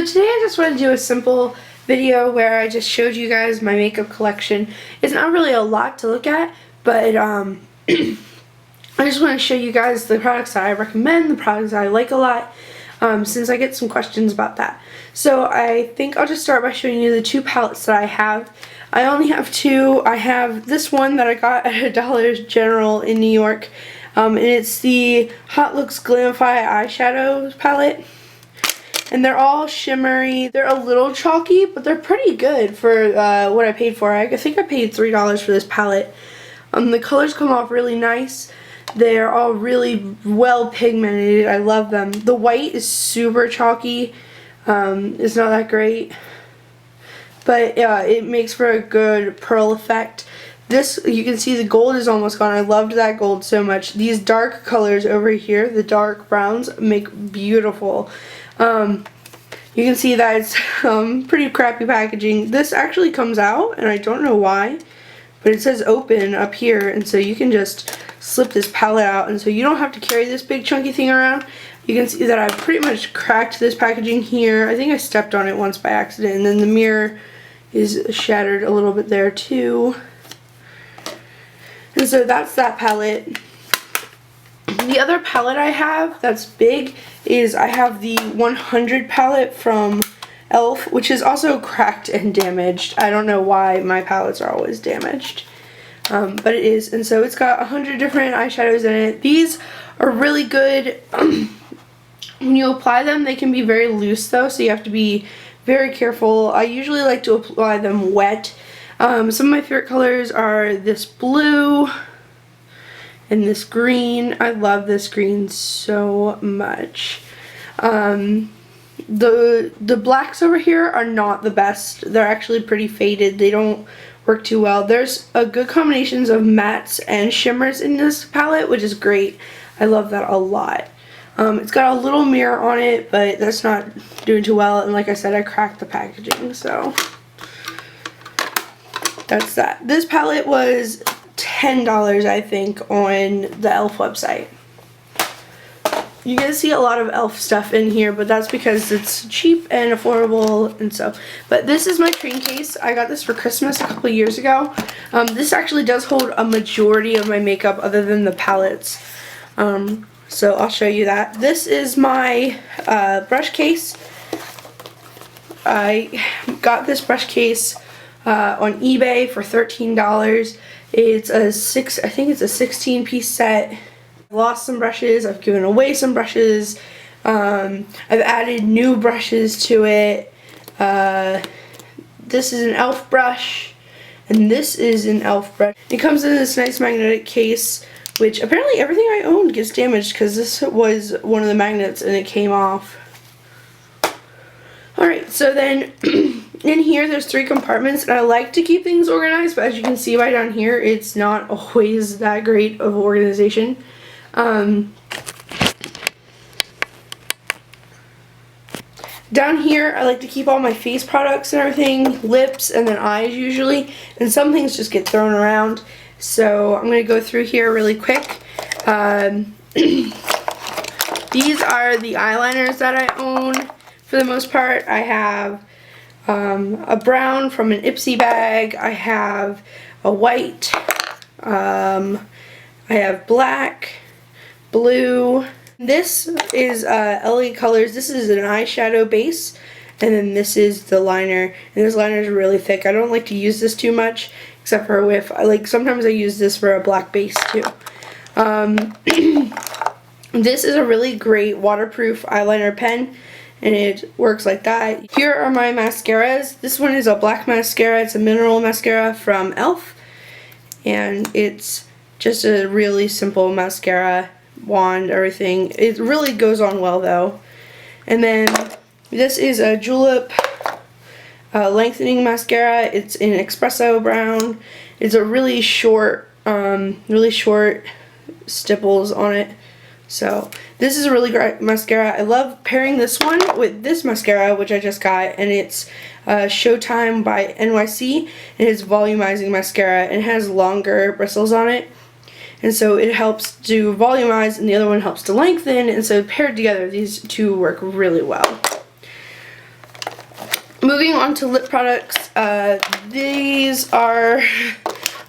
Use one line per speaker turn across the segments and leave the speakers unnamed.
So today I just want to do a simple video where I just showed you guys my makeup collection. It's not really a lot to look at, but I just want to show you guys the products that I recommend, the products that I like a lot, since I get some questions about that. So I think I'll just start by showing you the two palettes that I have. I only have two. I have this one that I got at Dollar General in New York, and it's the Hot Looks Glamify eyeshadow palette. And they're all shimmery. They're a little chalky, but they're pretty good for what I paid for. I think I paid $3 for this palette. The colors come off really nice. They're all really well pigmented. I love them. The white is super chalky. It's not that great, but it makes for a good pearl effect. This, you can see the gold is almost gone. I loved that gold so much. These dark colors over here, the dark browns, make beautiful. You can see that it's pretty crappy packaging. This actually comes out, and I don't know why, but it says open up here, and so you can just slip this palette out, and so you don't have to carry this big chunky thing around. You can see that I've pretty much cracked this packaging here. I think I stepped on it once by accident, and then the mirror is shattered a little bit there too. And so that's that palette. The other palette I have that's big is I have the 100 palette from e.l.f., which is also cracked and damaged. I don't know why my palettes are always damaged, but it is. And so it's got 100 different eyeshadows in it. These are really good. When you apply them, they can be very loose though, so you have to be very careful. I usually like to apply them wet. Some of my favorite colors are this blue and this green. I love this green so much. The blacks over here are not the best. They're actually pretty faded. They don't work too well. There's a good combinations of mattes and shimmers in this palette, which is great. I love that a lot. It's got a little mirror on it, but that's not doing too well. And like I said, I cracked the packaging, so that's that. This palette was $10, I think, on the e.l.f. website. You can see a lot of e.l.f. stuff in here, but that's because it's cheap and affordable, and so. But this is my train case. I got this for Christmas a couple years ago. This actually does hold a majority of my makeup other than the palettes. So I'll show you that. This is my brush case. I got this brush case on eBay for $13. It's a I think it's a 16-piece set. I've lost some brushes. I've given away some brushes. I've added new brushes to it. This is an e.l.f. brush, and this is an e.l.f. brush. It comes in this nice magnetic case, which apparently everything I owned gets damaged because this was one of the magnets and it came off. Alright, so then in here there's 3 compartments, and I like to keep things organized, but as you can see right down here, it's not always that great of organization. Down here I like to keep all my face products and everything, lips and then eyes usually, and some things just get thrown around. So I'm going to go through here really quick. These are the eyeliners that I own. For the most part, I have a brown from an Ipsy bag. I have a white. I have black, blue. This is LA Colors. This is an eyeshadow base, and then this is the liner. And this liner is really thick. I don't like to use this too much, except for with, sometimes I use this for a black base too. This is a really great waterproof eyeliner pen, and it works like that. Here are my mascaras. This one is a black mascara. It's a mineral mascara from e.l.f. And it's just a really simple mascara, wand, everything. It really goes on well though. And then this is a Julep lengthening mascara. It's in espresso brown. It's a really short stipples on it. So this is a really great mascara. I love pairing this one with this mascara, which I just got, and it's Showtime by NYC. And it's volumizing mascara, and it has longer bristles on it. And so it helps to volumize, and the other one helps to lengthen, and so paired together, these two work really well. Moving on to lip products, these are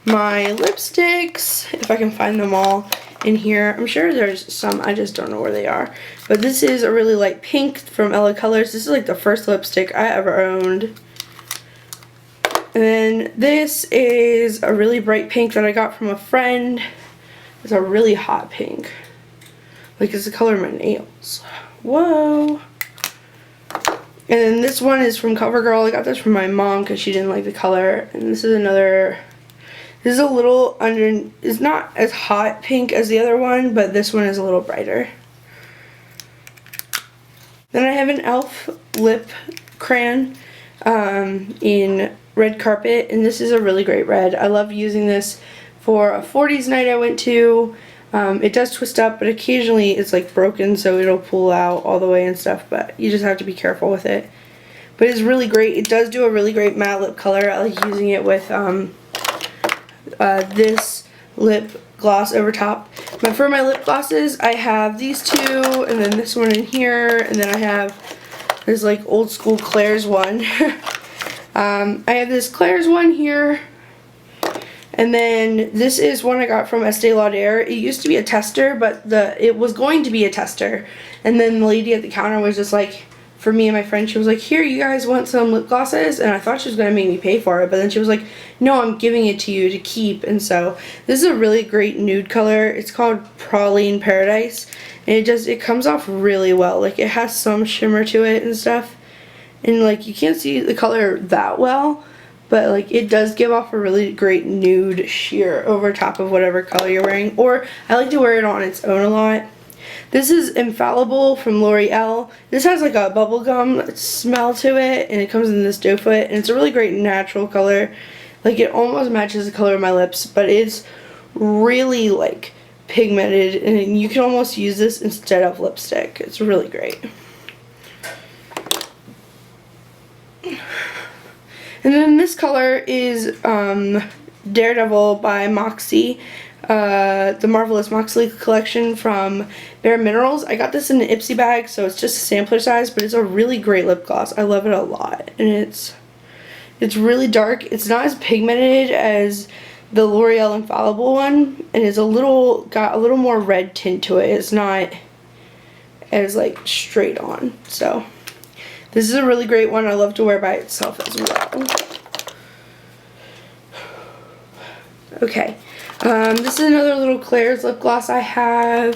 my lipsticks, if I can find them all in here. I'm sure there's some, I just don't know where they are. But this is a really light pink from LA Colors. This is like the first lipstick I ever owned. And then this is a really bright pink that I got from a friend. It's a really hot pink. Like it's the color of my nails. Whoa. And then this one is from CoverGirl. I got this from my mom because she didn't like the color. And this is another, this is a little under, it's not as hot pink as the other one, but this one is a little brighter. Then I have an e.l.f. lip crayon in Red Carpet, and this is a really great red. I love using this for a 40s night I went to. It does twist up, but occasionally it's like broken, so it'll pull out all the way and stuff, but you just have to be careful with it. But it's really great. It does do a really great matte lip color. I like using it with this lip gloss over top. But for my lip glosses, I have these two, and then this one in here, and then I have this like old school Claire's one. I have this Claire's one here. And then this is one I got from Estee Lauder. It used to be a tester, but it was going to be a tester. And then the lady at the counter was just like, for me and my friend, she was like, here, you guys want some lip glosses? And I thought she was going to make me pay for it. But then she was like, no, I'm giving it to you to keep. And so this is a really great nude color. It's called Praline Paradise. And it comes off really well. Like it has some shimmer to it and stuff. And like you can't see the color that well. But like it does give off a really great nude sheer over top of whatever color you're wearing. Or I like to wear it on its own a lot. This is Infallible from L'Oreal. This has like a bubblegum smell to it, and it comes in this doe foot, and it's a really great natural color. Like it almost matches the color of my lips, but it's really like pigmented, and you can almost use this instead of lipstick. It's really great. And then this color is Daredevil by Moxie, the Marvelous Moxie collection from Bare Minerals. I got this in an Ipsy bag, so it's just a sampler size, but it's a really great lip gloss. I love it a lot, and it's really dark. It's not as pigmented as the L'Oreal Infallible one, and it's got a little more red tint to it. It's not as like straight on, so. This is a really great one. I love to wear by itself as well. Okay. This is another little Claire's lip gloss I have.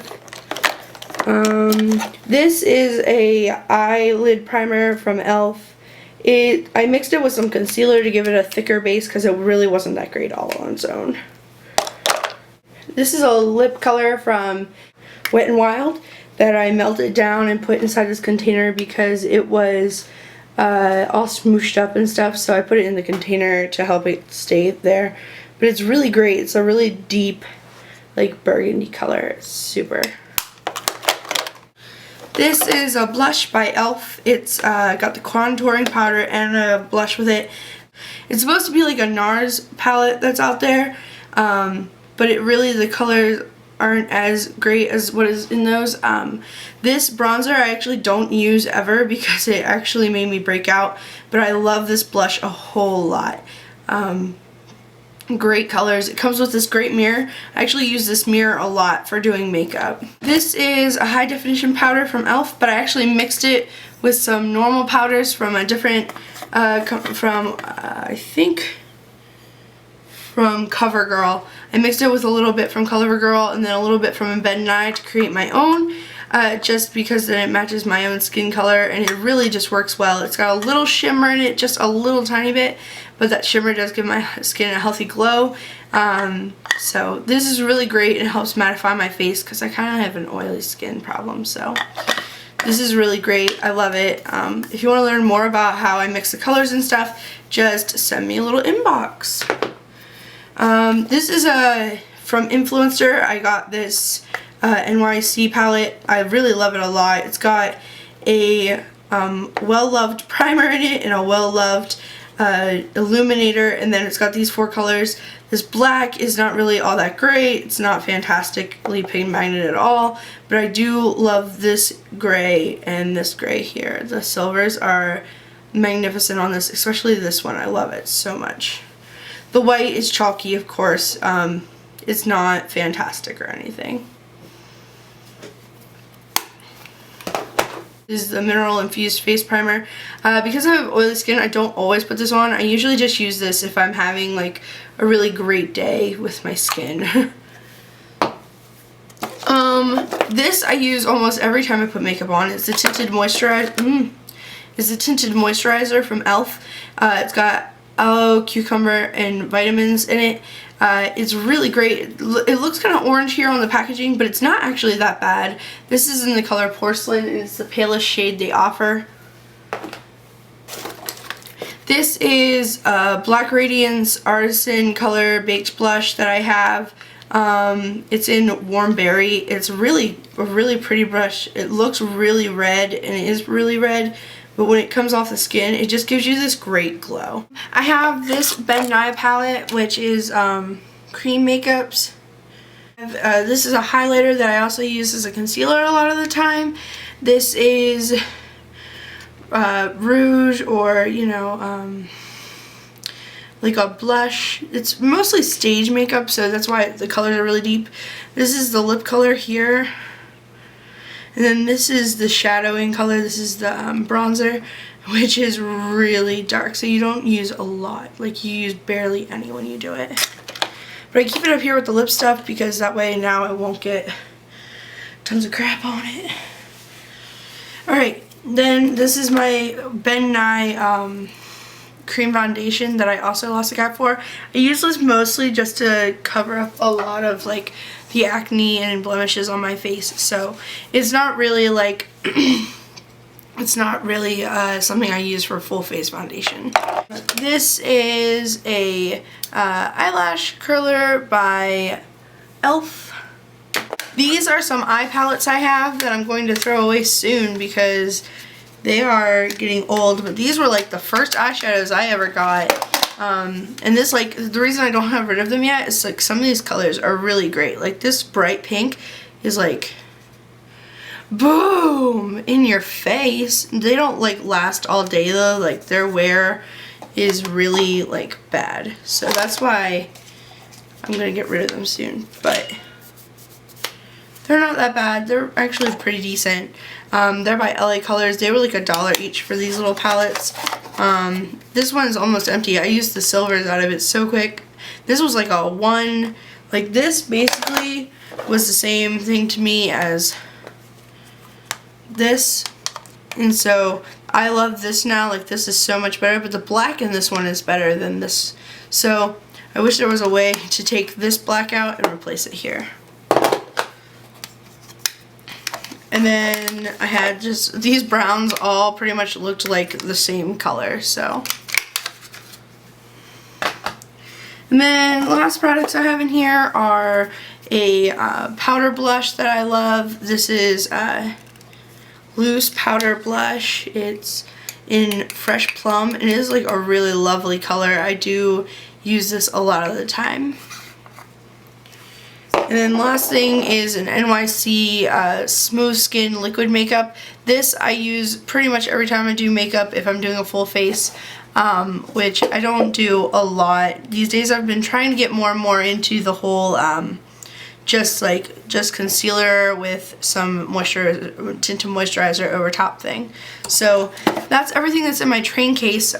This is a eyelid primer from e.l.f. I mixed it with some concealer to give it a thicker base because it really wasn't that great all on its own. This is a lip color from Wet n Wild that I melted down and put inside this container because it was all smooshed up and stuff, so I put it in the container to help it stay there. But it's really great. It's a really deep like burgundy color. It's super. This is a blush by e.l.f. It's got the contouring powder and a blush with it. It's supposed to be like a NARS palette that's out there, but the colors aren't as great as what is in those. This bronzer I actually don't use ever because it actually made me break out, but I love this blush a whole lot. Great colors. It comes with this great mirror. I actually use this mirror a lot for doing makeup. This is a high definition powder from e.l.f., but I actually mixed it with some normal powders from a different, I think from CoverGirl. I mixed it with a little bit from CoverGirl and then a little bit from Embed & I to create my own, just because then it matches my own skin color, and it really just works well. It's got a little shimmer in it, just a little tiny bit, but that shimmer does give my skin a healthy glow. So this is really great. It helps mattify my face because I kind of have an oily skin problem, so this is really great. I love it. If you want to learn more about how I mix the colors and stuff, just send me a little inbox. This is from Influencer. I got this NYC palette. I really love it a lot. It's got a well-loved primer in it and a well-loved illuminator, and then it's got these 4 colors. This black is not really all that great. It's not fantastically pigmented at all, but I do love this gray and this gray here. The silvers are magnificent on this, especially this one. I love it so much. The white is chalky, of course. It's not fantastic or anything. This is the mineral infused face primer. Because I have oily skin, I don't always put this on. I usually just use this if I'm having like a really great day with my skin. This I use almost every time I put makeup on. It's the tinted moisturizer. It's the tinted moisturizer from e.l.f. It's got aloe, cucumber, and vitamins in it. It's really great. It looks kind of orange here on the packaging, but it's not actually that bad. This is in the color Porcelain, and it's the palest shade they offer. This is Black Radiance Artisan Color Baked Blush that I have. It's in Warm Berry. It's a really pretty brush. It looks really red, and it is really red. But when it comes off the skin, it just gives you this great glow. I have this Ben Nye palette, which is cream makeups. This is a highlighter that I also use as a concealer a lot of the time. This is rouge, or, you know, like a blush. It's mostly stage makeup, so that's why the colors are really deep. This is the lip color here. And then this is the shadowing color. This is the bronzer, which is really dark, so you don't use a lot. Like, you use barely any when you do it. But I keep it up here with the lip stuff because that way now it won't get tons of crap on it. Alright, then this is my Ben Nye cream foundation that I also lost a gap for. I use this mostly just to cover up a lot of like the acne and blemishes on my face, so it's not really like it's not really something I use for full face foundation. This is a eyelash curler by e.l.f. These are some eye palettes I have that I'm going to throw away soon because they are getting old, but these were like the first eyeshadows I ever got. And this, like, the reason I don't have rid of them yet is like some of these colors are really great. Like this bright pink is like boom in your face. They don't like last all day though. Like their wear is really like bad, so that's why I'm gonna get rid of them soon. But they're not that bad. They're actually pretty decent. They're by LA Colors. They were like $1 each for these little palettes. This one is almost empty. I used the silvers out of it so quick. This was like a one. Like this basically was the same thing to me as this. And so I love this now. Like this is so much better. But the black in this one is better than this. So I wish there was a way to take this black out and replace it here. And then I had just, these browns all pretty much looked like the same color, so. And then the last products I have in here are a powder blush that I love. This is Loose Powder Blush. It's in Fresh Plum, and it is like a really lovely color. I do use this a lot of the time. And then the last thing is an NYC Smooth Skin Liquid Makeup. This I use pretty much every time I do makeup if I'm doing a full face, which I don't do a lot. These days I've been trying to get more and more into the whole just concealer with some tinted moisturizer over top thing. So that's everything that's in my train case.